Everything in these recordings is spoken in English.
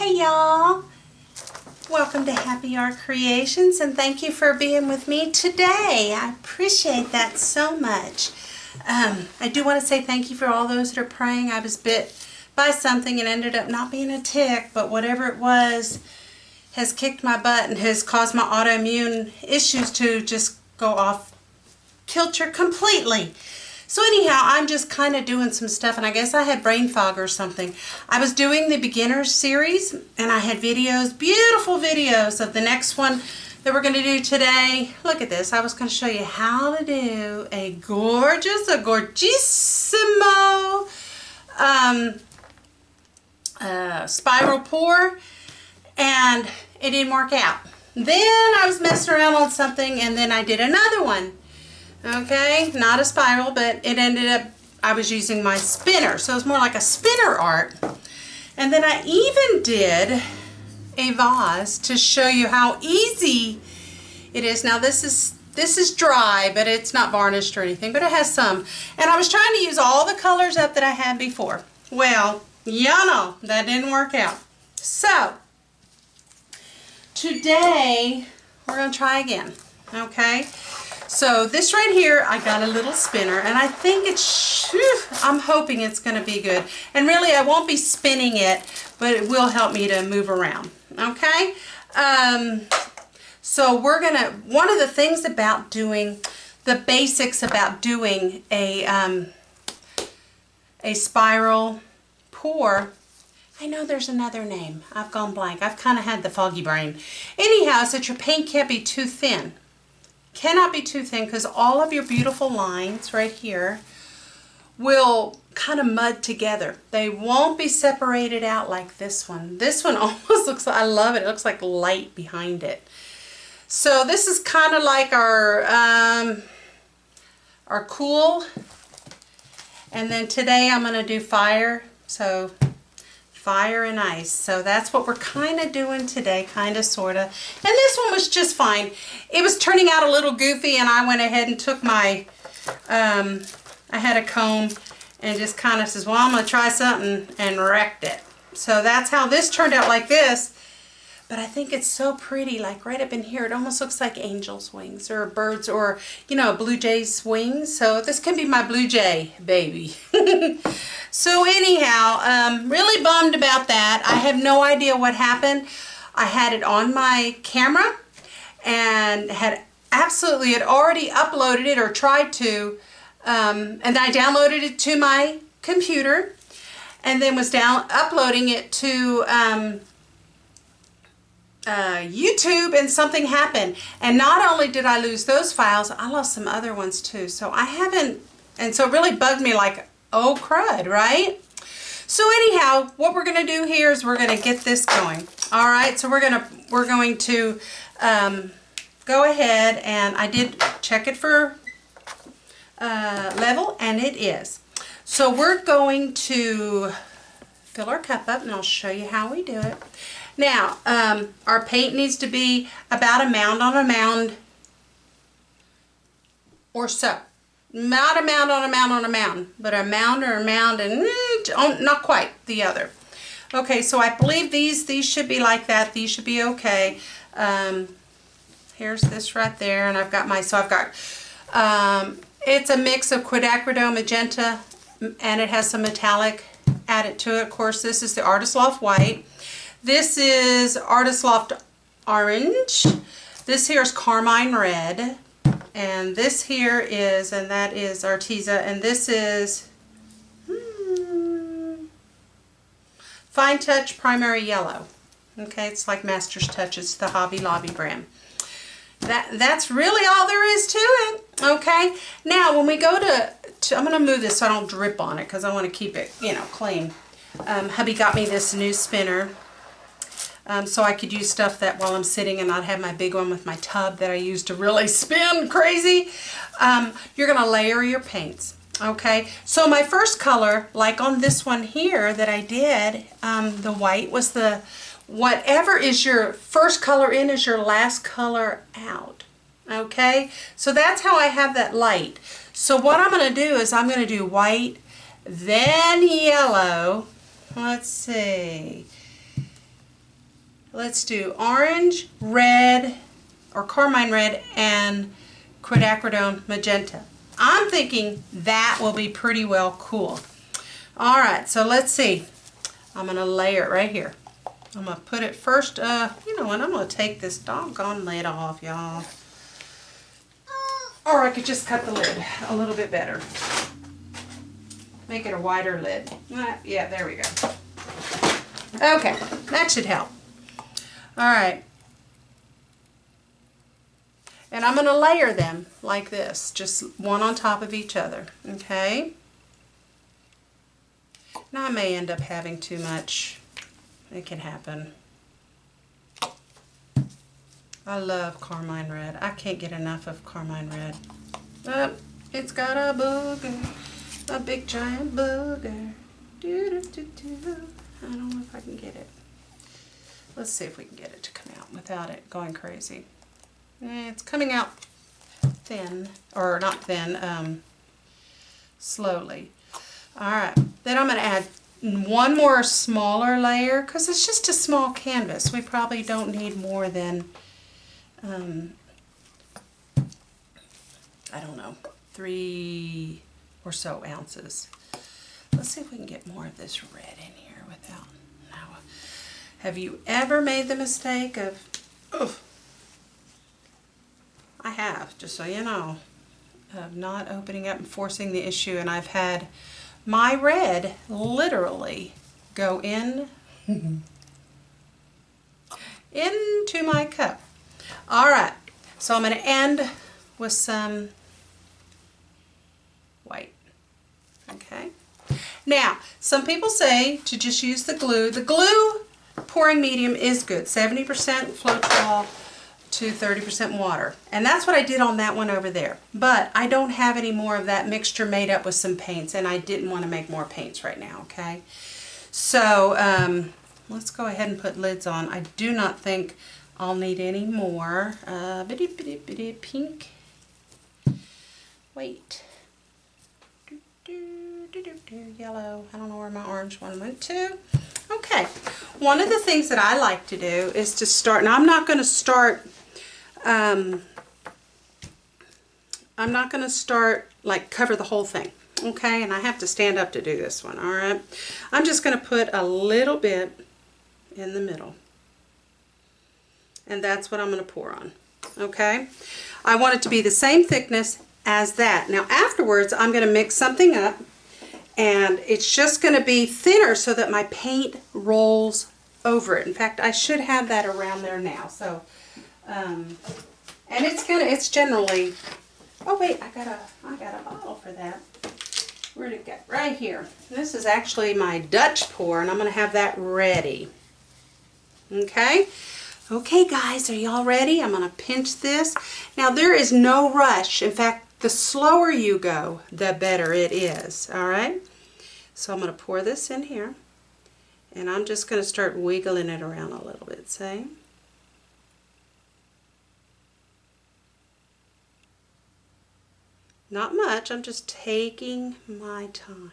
Hey y'all, welcome to Happi Art Creations and thank you for being with me today. I appreciate that so much. I do want to say thank you for all those that are praying. I was bit by something and ended up not being a tick, but whatever it was has kicked my butt and has caused my autoimmune issues to just go off kilter completely. So anyhow, I'm just kind of doing some stuff, and I guess I had brain fog or something. I was doing the beginners series, and I had videos, beautiful videos of the next one that we're going to do today. Look at this. I was going to show you how to do a gorgeousissimo spiral pour, and it didn't work out. Then I was messing around on something, and then I did another one. Okay, not a spiral, but it ended up, I was using my spinner, so it's more like a spinner art. And then I even did a vase to show you how easy it is. Now this is dry, but it's not varnished or anything, but it has some. And I was trying to use all the colors up that I had before. Well, y'all know that didn't work out. So today we're going to try again, okay? So this right here, I got a little spinner, and I think I'm hoping it's going to be good. And really, I won't be spinning it, but it will help me to move around, okay? So we're going to, one of the things about doing, the basics about doing a spiral pour, I know there's another name. I've gone blank. I've kind of had the foggy brain. Anyhow, is that your paint can't be too thin. Cannot be too thin, because all of your beautiful lines right here will kind of mud together. They won't be separated out like this one. This one almost looks, I love it. It looks like light behind it. So this is kind of like our cool. And then today I'm going to do fire. So fire and ice. So that's what we're kind of doing today, kind of, sort of. And this one was just fine. It was turning out a little goofy, and I went ahead and took my, I had a comb and just kind of says, well, I'm going to try something, and wrecked it. So that's how this turned out, like this. But I think it's so pretty, like right up in here. It almost looks like angel's wings or birds, or, you know, a blue jay's wings. So this can be my blue jay baby. So anyhow, really bummed about that. I have no idea what happened. I had it on my camera and had already uploaded it, or tried to, and I downloaded it to my computer, and then was uploading it to YouTube, and something happened. And not only did I lose those files, I lost some other ones too. So I haven't, and so it really bugged me, like, oh crud, right? So anyhow, what we're going to do here is we're going to get this going. All right, so we're going to go ahead, and I did check it for level, and it is. So we're going to fill our cup up, and I'll show you how we do it. Now, our paint needs to be about a mound on a mound or so. Not a mound on a mound on a mound, but a mound or a mound, and not quite the other. Okay, so I believe these should be like that. These should be okay. Here's this right there, and I've got my, so I've got, it's a mix of quinacridone magenta, and it has some metallic added to it. Of course, this is the Artist Loft White. This is Artist Loft Orange. This here is Carmine Red. And this here is, and that is Arteza, and this is Fine Touch Primary Yellow. Okay, it's like Master's Touch. It's the Hobby Lobby brand. That's really all there is to it. Okay, now when we go to I'm going to move this so I don't drip on it, because I want to keep it, you know, clean. Hubby got me this new spinner. So I could use stuff that while I'm sitting, and not have my big one with my tub that I use to really spin crazy. You're going to layer your paints. Okay, so my first color, like on this one here that I did, the white was the, whatever is your first color in is your last color out. Okay, so that's how I have that light. So what I'm going to do is I'm going to do white, then yellow. Let's see. let's do orange, red, or carmine red, and quinacridone magenta. I'm thinking that will be pretty well cool. All right, so let's see. I'm going to layer it right here. I'm going to put it first, you know what, I'm going to take this doggone lid off, y'all. Or I could just cut the lid a little bit better. Make it a wider lid. Yeah, there we go. Okay, that should help. All right. And I'm going to layer them like this, just one on top of each other, okay? Now I may end up having too much. It can happen. I love carmine red. I can't get enough of carmine red. Oh, it's got a booger, a big giant booger. I don't know if I can get it. Let's see if we can get it to come out without it going crazy. It's coming out thin, or not thin, slowly. Alright, then I'm going to add one more smaller layer because it's just a small canvas. We probably don't need more than, I don't know, 3 or so ounces. Let's see if we can get more of this red in here without, now, have you ever made the mistake of, I have, just so you know, of not opening up and forcing the issue, and I've had my red literally go in into my cup. Alright, so I'm going to end with some white. Okay. Now, some people say to just use the glue. The glue pouring medium is good. 70% Floetrol to 30% water. And that's what I did on that one over there. But I don't have any more of that mixture made up with some paints, and I didn't want to make more paints right now, okay? So, let's go ahead and put lids on. I do not think I'll need any more. Bitty pink. Wait. Yellow. I don't know where my orange one went to. Okay. One of the things that I like to do is to start, now I'm not going to start, I'm not going to start like cover the whole thing. Okay, and I have to stand up to do this one. All right. I'm just going to put a little bit in the middle. And that's what I'm going to pour on. Okay. I want it to be the same thickness as that. Now afterwards I'm going to mix something up, and it's just going to be thinner so that my paint rolls over it. In fact, I should have that around there now. So, and it's generally, oh wait, I got a bottle for that. Where'd it go? Right here. This is actually my Dutch pour, and I'm going to have that ready. Okay. Okay guys, are y'all ready? I'm going to pinch this. Now there is no rush. In fact, the slower you go, the better it is. Alright? So I'm going to pour this in here. And I'm just going to start wiggling it around a little bit, see? Not much, I'm just taking my time.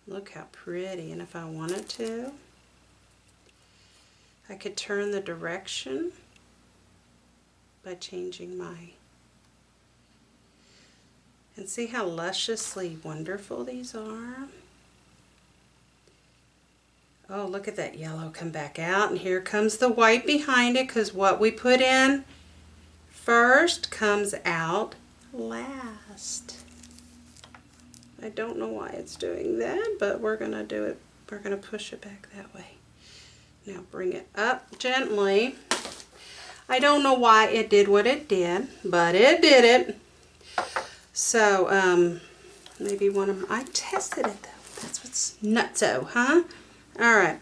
Look how pretty, and if I wanted to, I could turn the direction by changing my, and see how lusciously wonderful these are. Oh, look at that yellow come back out, and here comes the white behind it, because what we put in first comes out last. I don't know why it's doing that, but we're going to do it. We're going to push it back that way. Now bring it up gently. I don't know why it did what it did, but it did it. So, maybe one of them, I tested it though. That's what's nutso, huh? Alright.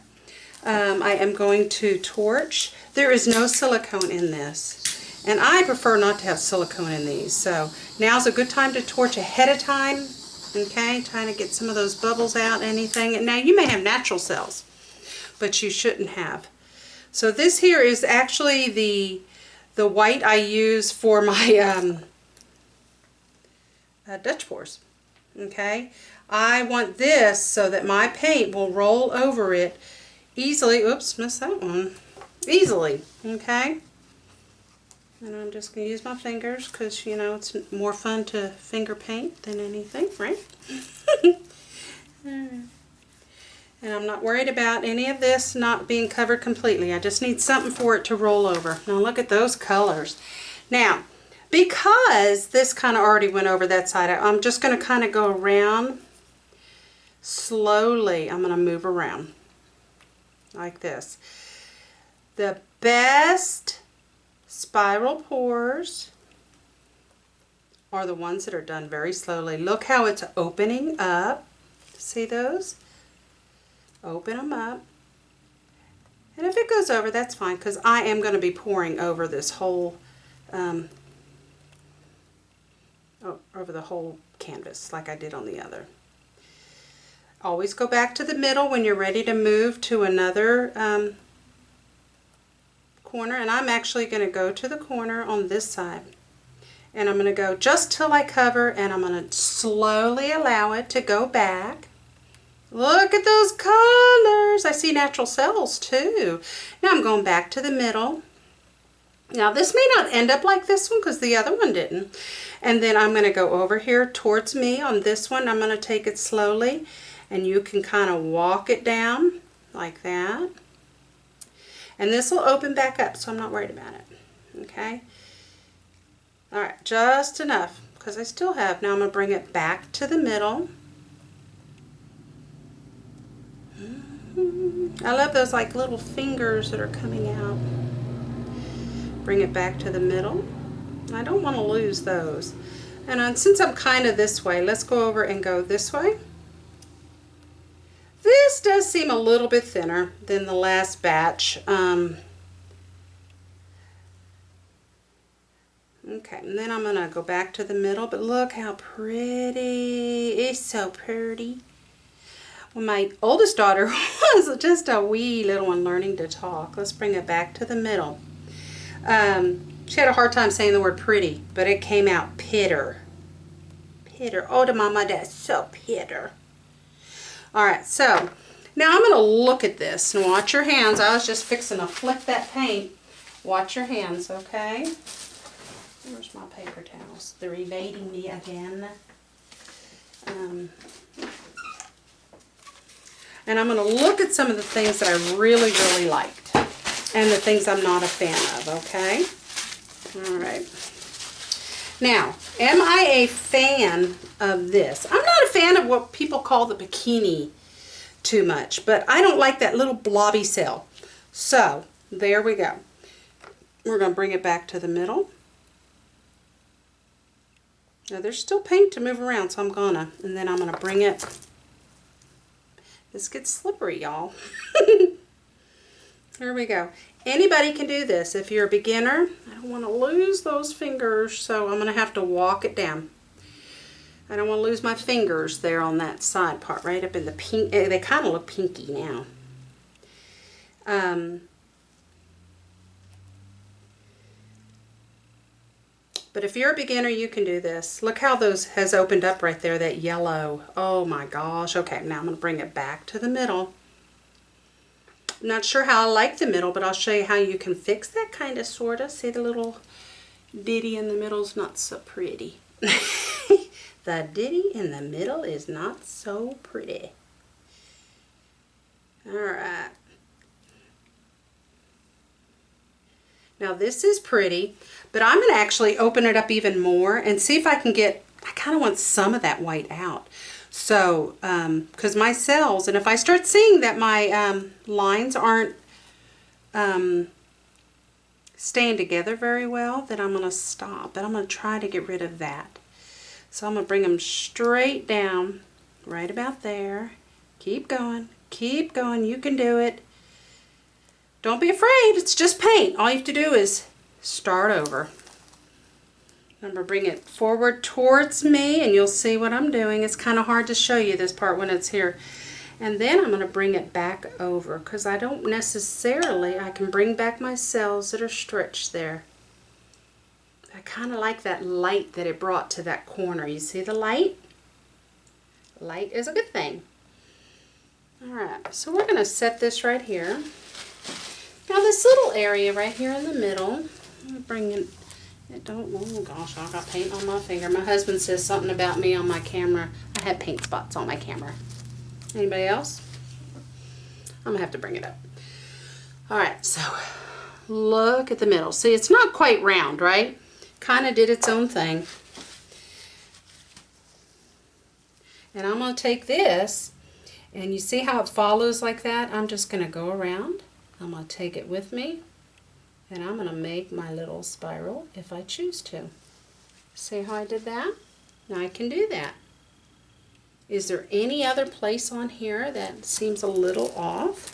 I am going to torch. There is no silicone in this. And I prefer not to have silicone in these. So, now's a good time to torch ahead of time. Okay, trying to get some of those bubbles out, anything. And now you may have natural cells, but you shouldn't have. So this here is actually the white I use for my Dutch pours. Okay, I want this so that my paint will roll over it easily, oops, missed that one, easily, okay? And I'm just going to use my fingers because, you know, it's more fun to finger paint than anything, right? And I'm not worried about any of this not being covered completely. I just need something for it to roll over. Now look at those colors. Now, because this kind of already went over that side, I'm just going to kind of go around slowly. I'm going to move around like this. The best spiral pours are the ones that are done very slowly. Look how it's opening up. See those? Open them up. And if it goes over, that's fine, because I am going to be pouring over this whole, over the whole canvas like I did on the other. Always go back to the middle when you're ready to move to another corner. And I'm actually going to go to the corner on this side. And I'm going to go just till I cover, and I'm going to slowly allow it to go back. Look at those colors. I see natural cells too. Now I'm going back to the middle. Now this may not end up like this one because the other one didn't. And then I'm going to go over here towards me on this one. I'm going to take it slowly, and you can kind of walk it down like that. And this will open back up, so I'm not worried about it. Okay? Alright, just enough because I still have. Now I'm going to bring it back to the middle. I love those like little fingers that are coming out. Bring it back to the middle. I don't want to lose those. And since I'm kind of this way, let's go over and go this way. This does seem a little bit thinner than the last batch. Okay, and then I'm going to go back to the middle, but look how pretty. It's so pretty. Well, my oldest daughter was just a wee little one learning to talk. Let's bring it back to the middle. She had a hard time saying the word pretty, but it came out pitter. Pitter. Oh, the mama, that's so pitter. Alright, so now I'm going to look at this and watch your hands. I was just fixing to flip that paint. Watch your hands, okay? Where's my paper towels? They're evading me again. And I'm going to look at some of the things that I really, really liked. And the things I'm not a fan of, okay? Alright. Now, am I a fan of this? I'm not a fan of what people call the bikini too much. But I don't like that little blobby cell. So, there we go. We're going to bring it back to the middle. Now, there's still paint to move around, so I'm gonna. And then I'm going to bring it. This gets slippery, y'all. Here we go. Anybody can do this. If you're a beginner, I don't want to lose those fingers, so I'm going to have to walk it down. I don't want to lose my fingers there on that side part, right up in the pink. They kind of look pinky now. But if you're a beginner, you can do this. Look how those has opened up right there, that yellow. Oh my gosh. Okay, now I'm going to bring it back to the middle. I'm not sure how I like the middle, but I'll show you how you can fix that kind of, sort of. See the little ditty in the middle is not so pretty. The ditty in the middle is not so pretty. Alright. Now this is pretty, but I'm going to actually open it up even more and see if I can get, I kind of want some of that white out. So, because my cells, and if I start seeing that my lines aren't staying together very well, then I'm going to stop. But I'm going to try to get rid of that. So I'm going to bring them straight down, right about there. Keep going, you can do it. Don't be afraid, it's just paint. All you have to do is start over. I'm going to bring it forward towards me and you'll see what I'm doing. It's kind of hard to show you this part when it's here. And then I'm going to bring it back over because I don't necessarily, I can bring back my cells that are stretched there. I kind of like that light that it brought to that corner. You see the light? Light is a good thing. All Alright, so we're going to set this right here. Now this little area right here in the middle, I'm going to bring in, oh gosh, I got paint on my finger. My husband says something about me on my camera. I have paint spots on my camera. Anybody else? I'm going to have to bring it up. Alright, so look at the middle. See, it's not quite round, right? Kind of did its own thing. And I'm going to take this, and you see how it follows like that? I'm just going to go around. I'm going to take it with me, and I'm going to make my little spiral if I choose to. See how I did that? Now I can do that. Is there any other place on here that seems a little off?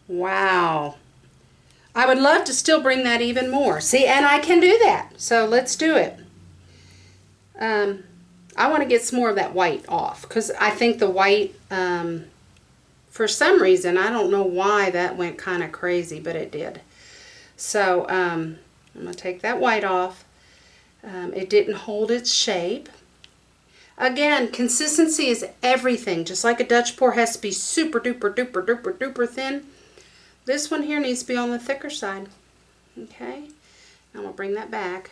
Wow. I would love to still bring that even more. See, and I can do that. So let's do it. I want to get some more of that white off because I think the white, for some reason, I don't know why that went kind of crazy, but it did. So I'm going to take that white off. It didn't hold its shape. Again, consistency is everything. Just like a Dutch pour has to be super duper duper duper duper thin, this one here needs to be on the thicker side. Okay, I'm going to bring that back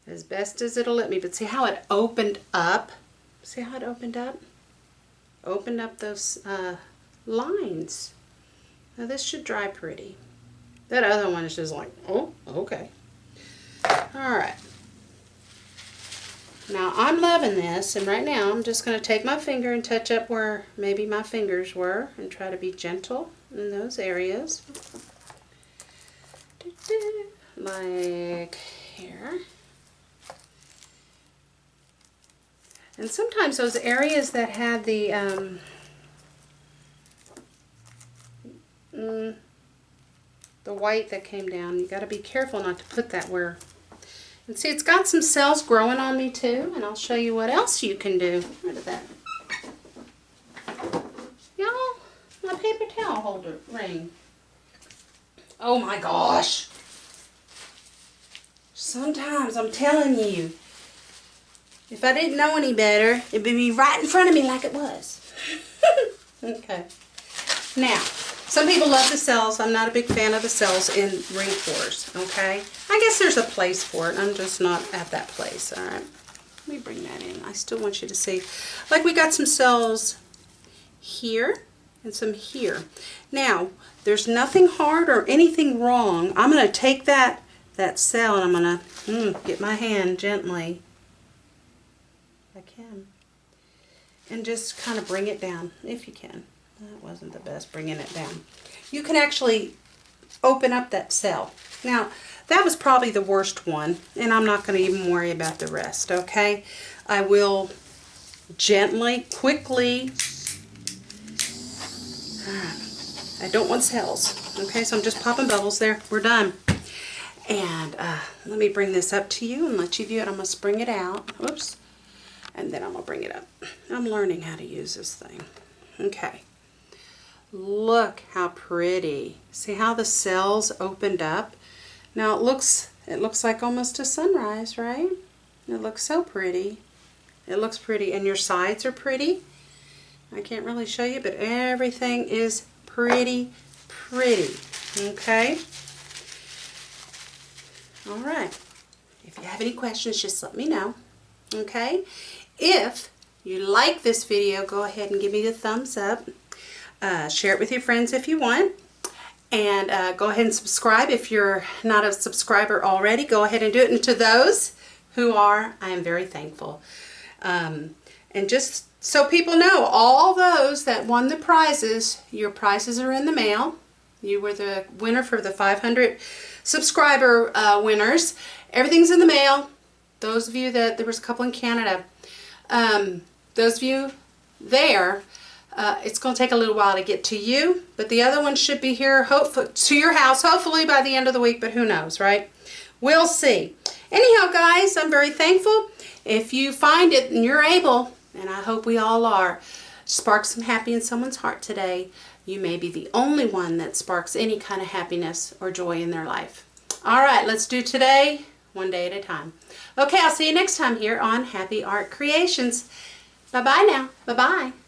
as best as it'll let me. But see how it opened up? See how it opened up? Opened up those lines. Now this should dry pretty. That other one is just like, oh, okay. Alright. Now I'm loving this, and right now I'm just going to take my finger and touch up where maybe my fingers were and try to be gentle in those areas. Like here. And sometimes those areas that had the white that came down, you got to be careful not to put that where. And see, it's got some cells growing on me too, and I'll show you what else you can do. Where did that? Y'all, my paper towel holder ring. Oh my gosh. Sometimes I'm telling you, if I didn't know any better, it'd be right in front of me like it was. Okay. Now, some people love the cells. I'm not a big fan of the cells in ring pours, okay? I guess there's a place for it. I'm just not at that place, all right? Let me bring that in. I still want you to see. Like we got some cells here and some here. Now, there's nothing hard or anything wrong. I'm going to take that cell and I'm going to get my hand gently, if I can, and just kind of bring it down, if you can. That wasn't the best, bringing it down. You can actually open up that cell. Now, that was probably the worst one, and I'm not going to even worry about the rest, okay? I will gently, quickly, I don't want cells, okay? So I'm just popping bubbles there. We're done. And let me bring this up to you and let you view it. I'm going to spring it out. Oops. And then I'm going to bring it up. I'm learning how to use this thing. Okay. Look how pretty. See how the cells opened up? Now it looks like almost a sunrise, right? It looks so pretty. It looks pretty, and your sides are pretty. I can't really show you, but everything is pretty, pretty. Okay? All right. If you have any questions, just let me know. Okay? If you like this video, go ahead and give me the thumbs up. Share it with your friends if you want. And go ahead and subscribe if you're not a subscriber already. Go ahead and do it. And to those who are, I am very thankful. And just so people know, all those that won the prizes, your prizes are in the mail. You were the winner for the 500 subscriber winners. Everything's in the mail. Those of you that, there was a couple in Canada. Those of you there, it's going to take a little while to get to you, but the other one should be here, hopefully, to your house, hopefully by the end of the week, but who knows, right? We'll see. Anyhow, guys, I'm very thankful. If you find it and you're able, and I hope we all are, spark some happy in someone's heart today. You may be the only one that sparks any kind of happiness or joy in their life. All right, let's do today one day at a time. Okay, I'll see you next time here on Happi Art Creations. Bye-bye now. Bye-bye.